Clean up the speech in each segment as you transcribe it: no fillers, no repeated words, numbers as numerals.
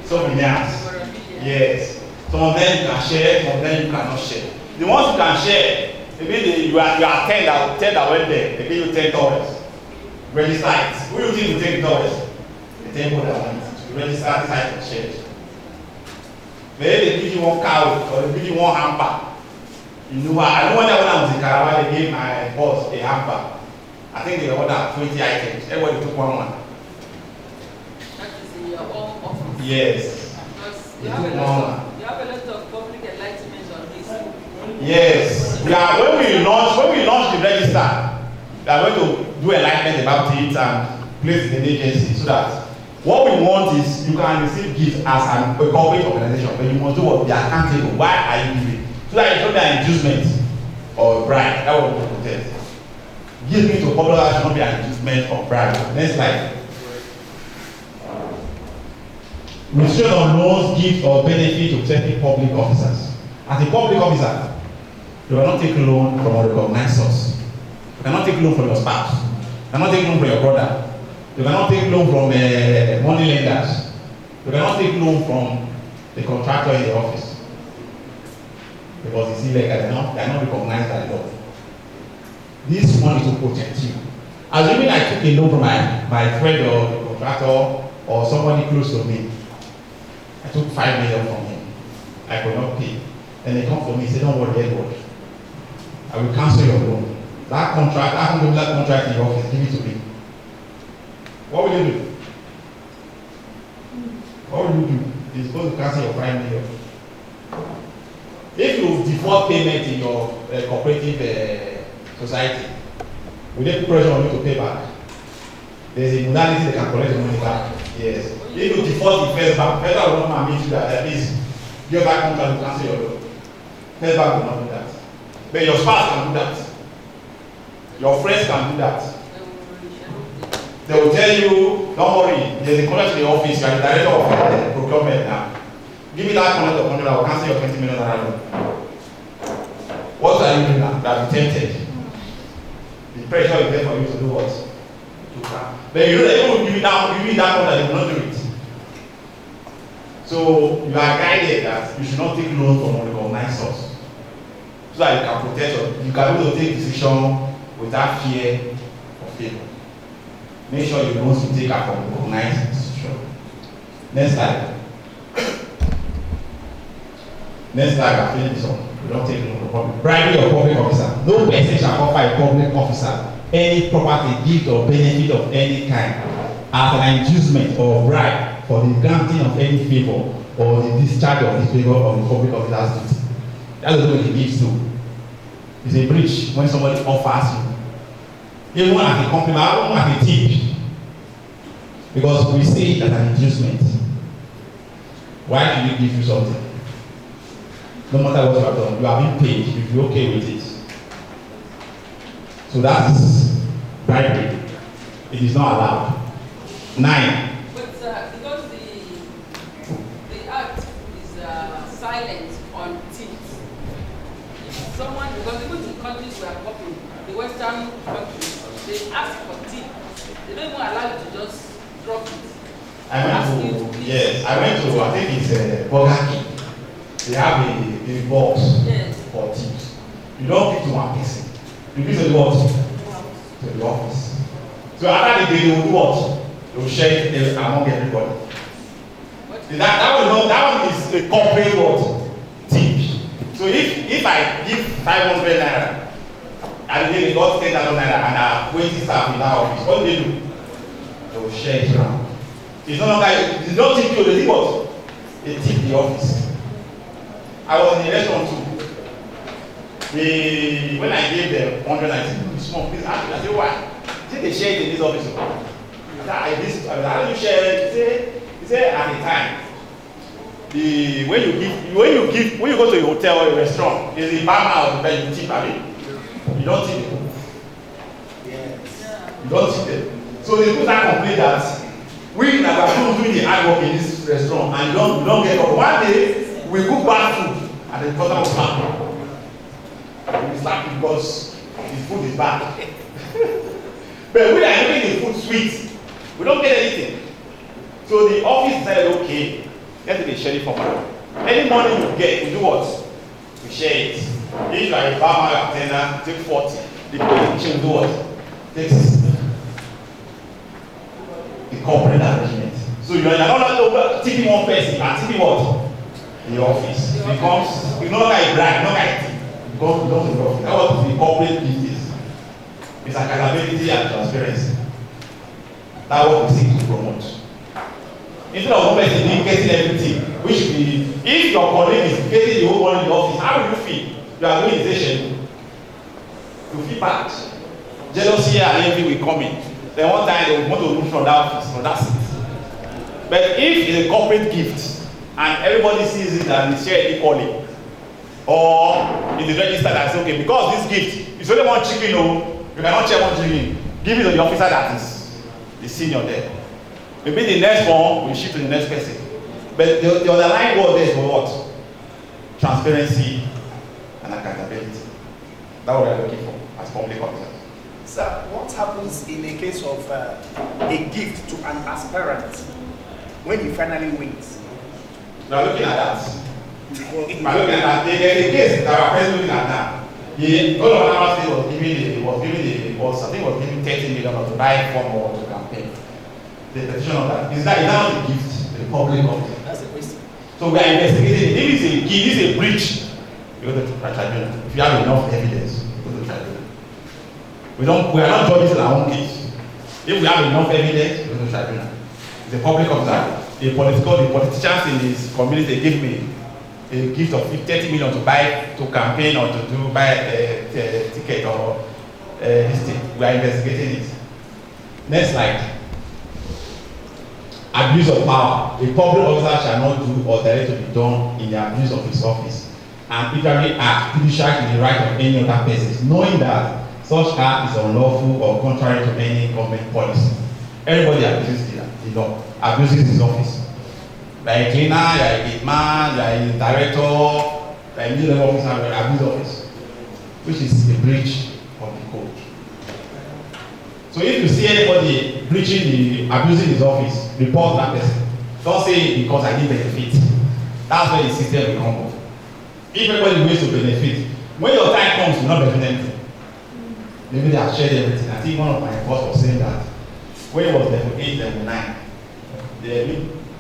Souvenirs. Yes. Some of them you can share, some of them you cannot share. The ones you can share, maybe you are 10 that went there, they give you 10 dollars. Register it. Who do you think will take the dollars? The 10 people that want it. You register this item shared. Maybe they give you one cow or they give you one hamper. You know, I know when I was in Calabar, they gave my boss a hamper. I think they ordered 20 items. Everybody took one. That is in your own office. Yes. You have a lot of public enlightenment on this. Yes. When we launch the register, we are going to do enlightenment about it and place it in the agency so that what we want is you can receive gifts as a corporate organization, but you must do what? Be accountable. Why are you giving? So that it's not an inducement or bribe. That was what we protect. Giving to public should not be an inducement or bribe. Next slide. Restriction on loans, gifts, or benefit to certain public officers. As a public officer, you cannot take loan from a recognized source. You cannot take loan from your spouse. You cannot take loan from your brother. You cannot take loan from money lenders. You cannot take loan from the contractor in the office. Because it's illegal, they are not recognized by the law. This money to protect you. Assuming I took a loan from my friend or the contractor or somebody close to me. I took 5 million from him. I could not pay. Then they come to me and say, don't worry, Edward. I will cancel your loan. That contract in your office, give it to me. What will you do? What will you do? You're supposed to cancel your 5 million. If you default payment in your cooperative society, will they put pressure on you to pay back? There's a modality they can collect the money back. Yes. If you default the first bank, first bank will not permit you that at least give that contract to cancel your loan. First bank will not do that. But your spouse can do that. Your friends can do that. They will tell you, don't worry, there's a contract in the office, you are the director of procurement now. Give me that contract of 100, I will cancel your 20 million naira. What are you doing now? You are tempted. The pressure is there for you to do what? But you know that even give you that contract, you will not do it. So you are guided that you should not take loans from a recognized source. So that you can protect you can be able to take decision without fear of failure. Make sure your loans you take are from a recognized institution. Next slide. Next slide, I finish this one. We don't take loan from public. Bribery of public officer. No person shall offer a public officer any property, gift, or benefit of any kind as an inducement or bribe for the granting of any favor or the discharge of the favor of the public officer's duty. That's what it gives to. It's a breach when somebody offers you. Even as a compliment, even as a tip. Because we see it as an inducement. Why should we give you something? No matter what you have done, you are being paid, you will be okay with it. So that's bribery. It is not allowed. 9. But because the act is silent on thieves. If someone, because even in countries we are copying, the Western countries, they ask for tip. They don't even allow you to just drop it. I think it's Burger King. They have a box for tips. You don't give to one person. You give to the box to the office. So after the day, they will do what? They will share it among everybody. That one is a corporate what? Tip. So if I give 500 naira and then they got 10,000 naira and are waiting staff in that office, what do? They will share it around. It's no longer, it's not tip you, they do what? They tip the office. I was in the restaurant too. When I gave them 190, small, please ask me, I said, why? Did they share it in this office? How do you share it? He said at the time, when you go to a hotel or a restaurant, there's a barman out there, you tip, I mean, you don't tip them. You don't tip them. So they put that complaint that we are doing the hard work in this restaurant and you don't get up. One day we cook bad food and the customer will slap. We slap because the food is bad. But we are making the food sweet. We don't get anything. So the office said, okay, Let it be sharing formula. Any money you get, you do what? We share it. If you are a farmer attendant, take 40. The politician do what? Take 60. The corporate arrangement. So you are not tipping one person, and tipping what? In your office. It becomes, you no longer a brand, no longer a thing. It becomes in your office. That's what the corporate business. It's accountability and transparency. That's what we seek to promote. Instead of one person getting everything, which should be, if your colleague is getting the whole money in the office, how will you feel? You are doing the session. You feel bad. Jealousy and envy will come in. Then one time they will want to move from that office, from that seat. But if it's a corporate gift and everybody sees it and it's shared equally, or in the register that says, okay, because this gift is only one chicken, you cannot share one chicken. Give it to the officer that is the senior there. Maybe the next one will shift to the next person. But the underlying word there is what? Transparency and accountability. That's what we are looking for as public officers. Sir, what happens in a case of a gift to an aspirant when he finally wins? We are looking at that. We are looking at that. There's a case that we are presently looking at now. All of our state was giving 30 million to buy form or to campaign. The petition of that is that not a gift to the public officer? That's the question. So we are investigating. If it's a breach, you go to tribunal. If you have enough evidence, go to tribunal. We are not judges in our own case. If we have enough evidence, we go to tribunal. The public officer, the politicians in his community, they give me a gift of 30 million to buy, to campaign or to buy a ticket or this thing. We are investigating it. Next slide. Abuse of power. A public officer shall not do or direct to be done in the abuse of his office and literally act fiduciary in the right of any other person, knowing that such act is unlawful or contrary to any government policy. Everybody abuses the law, abuses his office. You are a cleaner, you are a gate man, you are a director, you are a middle officer, you are abuse office, which is a breach of the code. So if you see anybody abusing his office, report that person. Don't say because I didn't benefit. That's where the system will come up. If everybody waits to benefit, when your time comes, you will not benefit anything. Maybe they have shared everything. I think one of my boss was saying that when it was level 8, level 9, the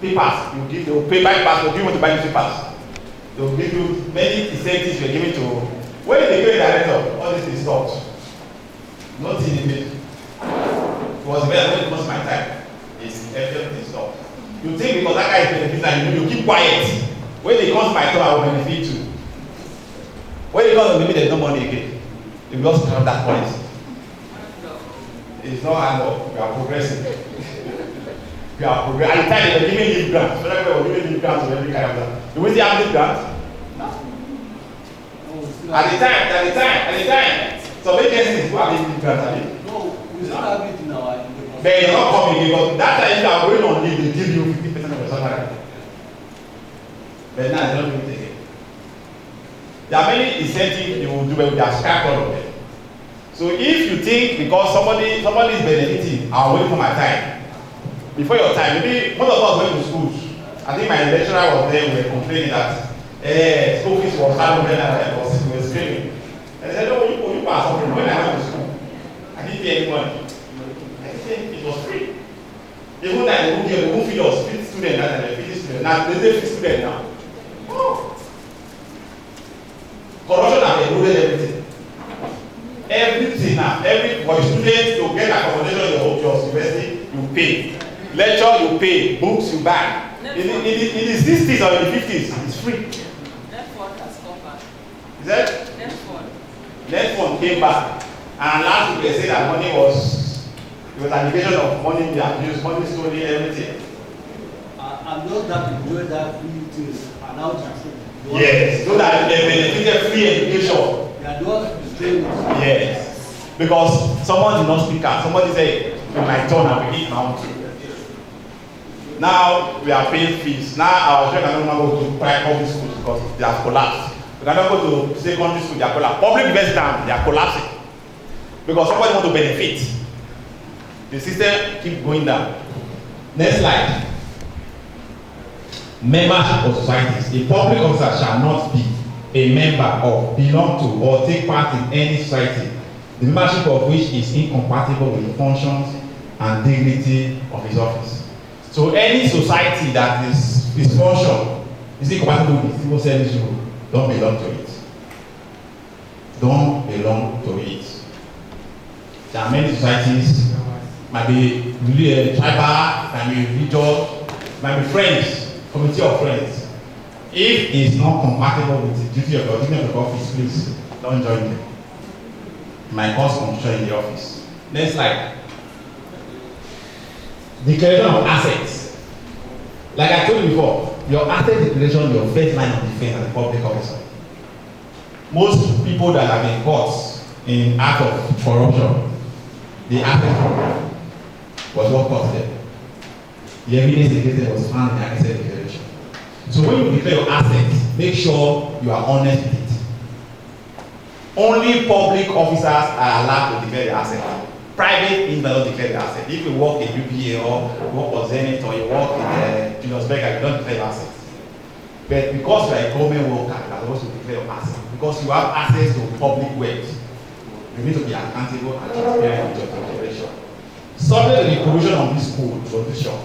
papers, they will pay by pass, they'll give you to buy newspapers. They will give you many incentives you're giving to. When they pay the director, all this is stopped. Nothing in it. It was better when it was my time. It's everything stopped. You think because that guy is benefiting and you keep quiet. When they come to my turn, I will benefit too. When they come to maybe there's no money again. You just have that policy. It's not hard work. We are progressing. We are progressing. At the time they were giving leave grants. So they were giving leave grants to every kind of that. Do we still have leave grants? No. At the time. So vacancies who have leave grants, I mean. We don't have it in our. But you're not coming because that time you are going on leave, they give you 50% of your salary. But now they don't do it again. There are many incentives they will do, but they are scrapped all of them. So if you think because somebody is benefiting, I'll wait for my time. Before your time, maybe most of us went to schools. I think my lecturer was there, we were complaining that school fees was hard and we were screaming. And they said, no, you pass something. When I went to school, I didn't pay any money. I didn't pay, it was free. Even that they won't feed us, feed students, and they feed students. Now they feed students now. Oh. Corruption has eroded everything. Everything now, for students to get accommodation in your university, you pay. Lecture, you pay. Books, you buy. In the 60s or in the 50s, it's free. Netfund has come back. Is that? Netfund came back. And last week they said that money was allegation of money being abused, money stolen, everything. And those that enjoy that free things are now transferred. Yes, so that they benefited free education. They are the ones who stay with. Yes, because someone did not speak out. Somebody said, in my turn, I will eat my own too. Now we are paying fees. Now our children cannot go to private schools because they have collapsed. We cannot go to secondary school, they are collapsed. Public university, they are collapsing. Because somebody wants to benefit. The system keeps going down. Next slide. Membership of societies. A public officer shall not be a member of, belong to, or take part in any society, the membership of which is incompatible with the functions and dignity of his office. So any society that is function is incompatible with civil service rule, don't belong to it. Don't belong to it. There are many societies, might be really tribal, might be religious, might be friends, committee of friends. If it's not compatible with the duty of your office, please don't join them. It might cause confusion in the office. Next slide. Declaration of assets. Like I told you before, your asset declaration is your first line of defense as a public officer. Most people that have been caught in act of corruption, the asset was what caused them. The evidence against them was found in the asset declaration. So when you declare your assets, make sure you are honest with it. Only public officers are allowed to declare their assets. Private individuals don't declare their assets. If you work in UPA or you work for Zenith or you work in Julius Berger, you don't declare your assets. But because you are a government worker, you are supposed to declare your assets. Because you have access to public wealth, you need to be accountable and transparent with your declaration. Subject to the provision of this code provision,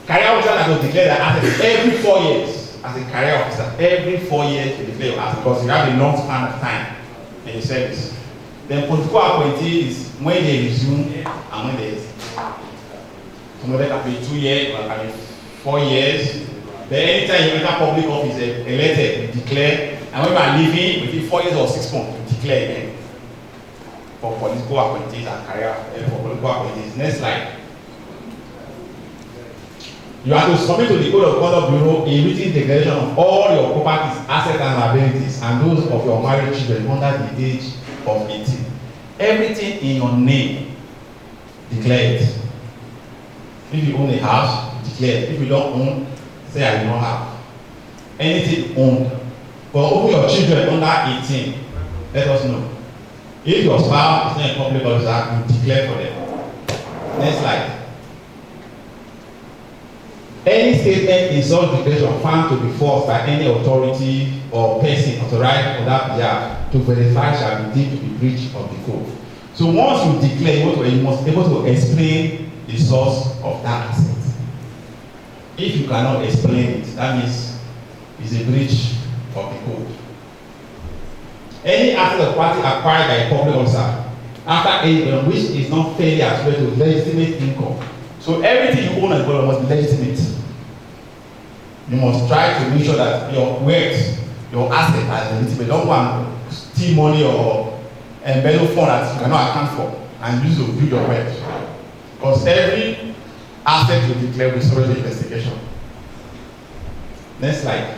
career officers are to declare their assets every 4 years. As a career officer, every 4 years you declare your assets because you have a long span of time in the service. Then political appointee is when they resume and when they some of them can be 2 years or can be 4 years. Then anytime you enter public office elected, you declare, and when you are leaving within 4 years or 6 months, you declare again. For political appointees and career for political appointees. Next slide. You have to submit to the Code of Conduct Bureau a written declaration of all your properties, assets, and liabilities, and those of your married children under the age of 18. Everything in your name, declare it. If you own a house, declare it. If you don't own, say I do not have. Anything owned. For all your children under 18, let us know. If your spouse is not a public officer, you declare for them. Next slide. Any statement in such declaration found to be false by any authority or person authorized on that behalf to verify shall be deemed to be breach of the code. So once you declare, you must be able to explain the source of that asset. If you cannot explain it, that means it's a breach of the code. Any asset of property acquired by a public officer after age which is not fairly attributed to legitimate income. So everything you own as well must be legitimate. You must try to make sure that your wealth, your asset are legitimate. Don't go and steal money or embezzle funds that you cannot account for and use to build your wealth. Because every asset you declare will subject to investigation. Next slide.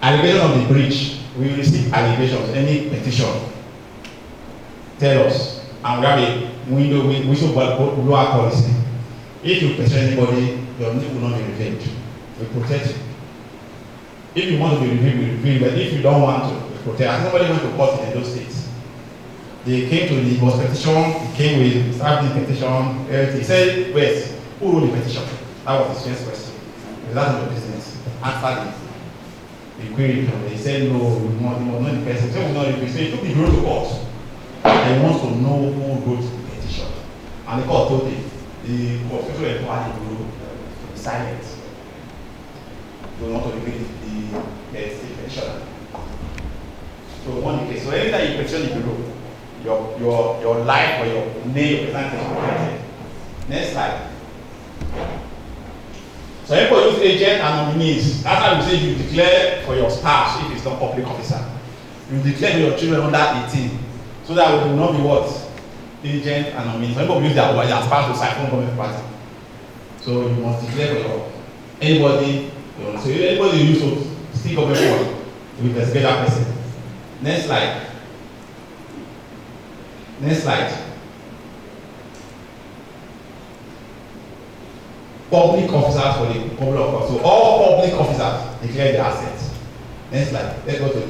Allegation of the breach. We receive allegations, any petition. Tell us. And we have a window, whistleblower policy. If you petition anybody, your name will not be revealed. We protect you. If you want to be revealed, we reveal. But if you don't want to, we protect. And somebody went to court in those states. They came to the boss petition, he came with starting petition, he said, wait, who wrote the petition? That was his first question. That's not your business. Answer the query. They said, no, we want to know the person. They said, we know the person. So he took the bureau to court. They want to know who wrote the petition. And the court told him, the official inquiry bureau to be silent. They want to reveal the petitioner. So one case. So anytime you petition the bureau, your life or your name, your presentation is protected. Next slide. So people use agent and nominees. That's how we say you declare for your spouse if it's not public officer. You declare for your children under 18. So that will not be what? Agent and nominee. Some people use their spouse to siphon government party. So you must declare for your anybody. So if anybody you use to steal government money, you investigate that person. Next slide. Next slide. Public officers for the public officers. So all public officers declare their assets. Next slide. Let's go to